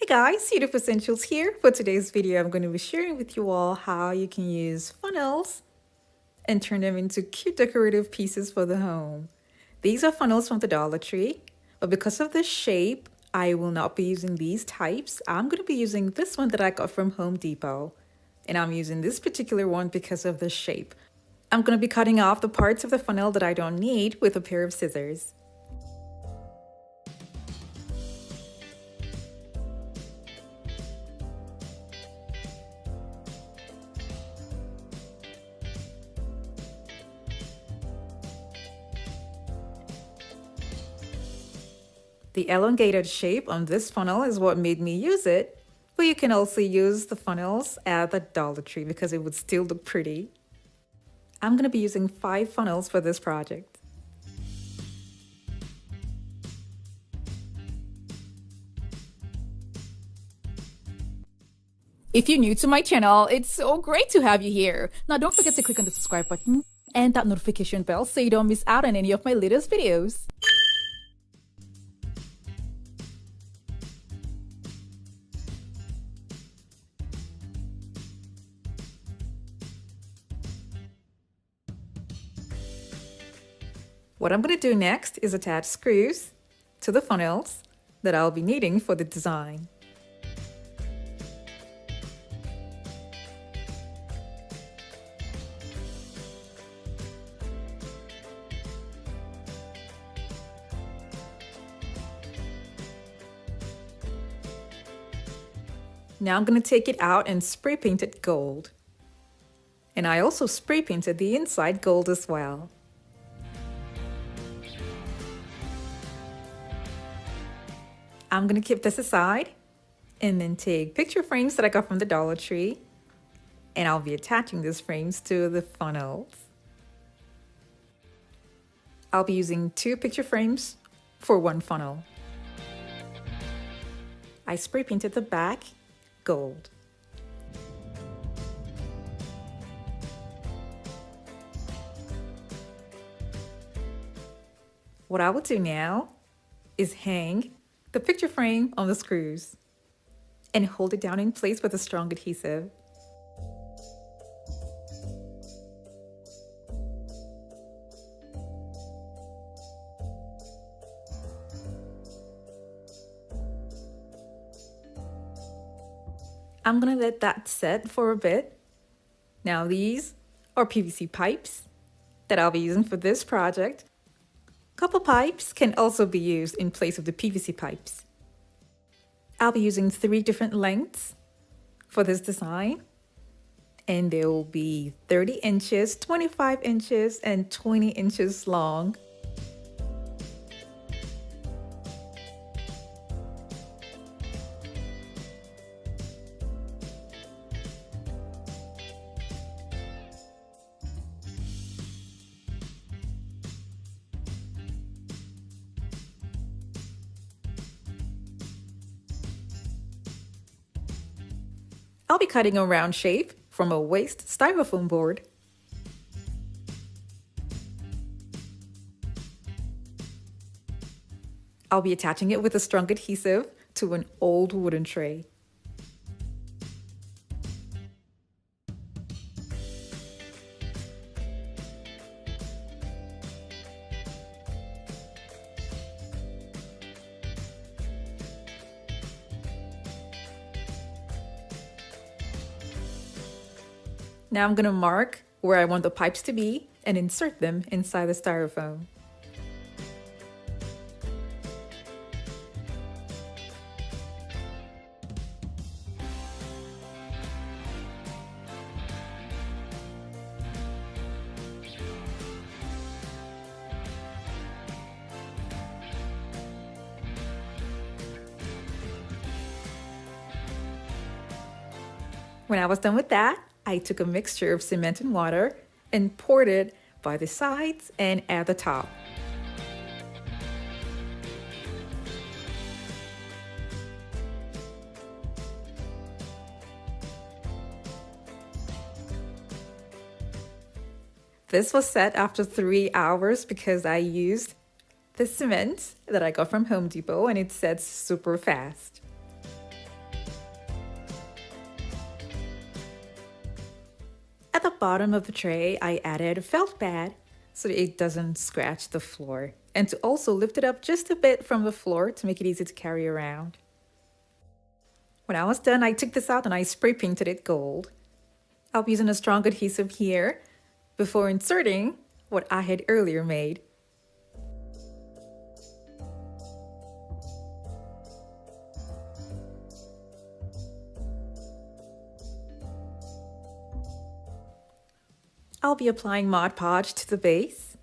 Guys, Beautiful Essentials here. For today's video, I'm going to be sharing with you all how you can use funnels and turn them into cute decorative pieces for the home. These are funnels from the Dollar Tree, but because of the shape, I will not be using these types. I'm going to be using this one that I got from Home Depot, and I'm using this particular one because of the shape. I'm going to be cutting off the parts of the funnel that I don't need with a pair of scissors. The elongated shape on this funnel is what made me use it, but you can also use the funnels at the Dollar Tree because it would still look pretty. I'm going to be using 5 funnels for this project. If you're new to my channel, it's so great to have you here. Now don't forget to click on the subscribe button and that notification bell so you don't miss out on any of my latest videos. What I'm going to do next is attach screws to the funnels that I'll be needing for the design. Now I'm going to take it out and spray paint it gold. And I also spray painted the inside gold as well. I'm going to keep this aside and then take picture frames that I got from the Dollar Tree, and I'll be attaching these frames to the funnels. I'll be using 2 picture frames for 1 funnel. I spray painted the back gold. What I will do now is hang the picture frame on the screws and hold it down in place with a strong adhesive. I'm gonna let that set for a bit. Now these are PVC pipes that I'll be using for this project. Couple pipes can also be used in place of the PVC pipes. I'll be using 3 different lengths for this design, and they will be 30 inches, 25 inches, and 20 inches long. I'll be cutting a round shape from a waste styrofoam board. I'll be attaching it with a strong adhesive to an old wooden tray. Now I'm going to mark where I want the pipes to be and insert them inside the styrofoam. When I was done with that, I took a mixture of cement and water and poured it by the sides and at the top. This was set after 3 hours because I used the cement that I got from Home Depot and it sets super fast. bottom of the tray, I added a felt pad so that it doesn't scratch the floor, and to also lift it up just a bit from the floor to make it easy to carry around. When I was done, I took this out and I spray painted it gold. I'll be using a strong adhesive here before inserting what I had earlier made. I'll be applying Mod Podge to the base,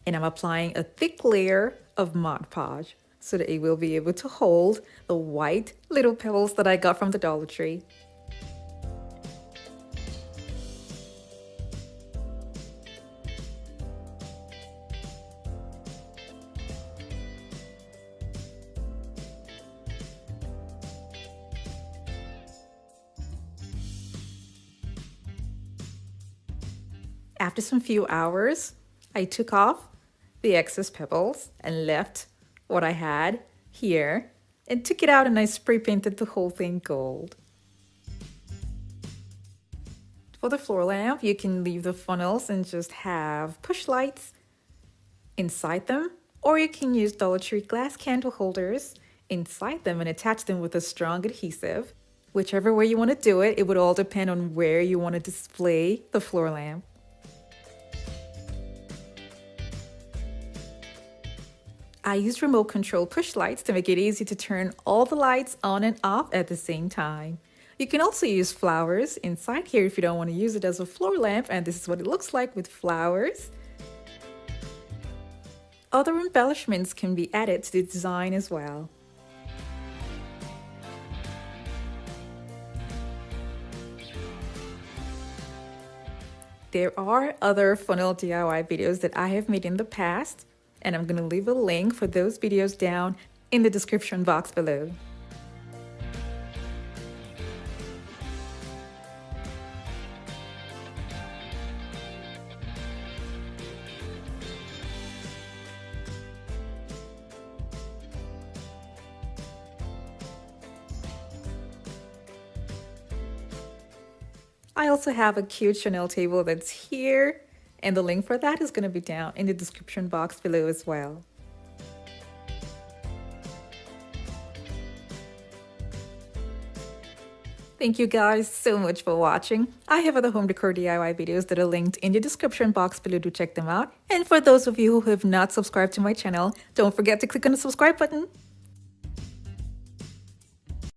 and I'm applying a thick layer of Mod Podge so that it will be able to hold the white little pebbles that I got from the Dollar Tree. After some few hours, I took off the excess pebbles and left what I had here and took it out and I spray painted the whole thing gold. For the floor lamp, you can leave the funnels and just have push lights inside them, or you can use Dollar Tree glass candle holders inside them and attach them with a strong adhesive. Whichever way you want to do it, it would all depend on where you want to display the floor lamp. I use remote control push lights to make it easy to turn all the lights on and off at the same time. You can also use flowers inside here if you don't want to use it as a floor lamp, and this is what it looks like with flowers. Other embellishments can be added to the design as well. There are other funnel DIY videos that I have made in the past, and I'm going to leave a link for those videos down in the description box below. I also have a cute Chanel table that's here, and the link for that is going to be down in the description box below as well. Thank you guys so much for watching. I have other home decor DIY videos that are linked in the description box below to check them out. And for those of you who have not subscribed to my channel, don't forget to click on the subscribe button.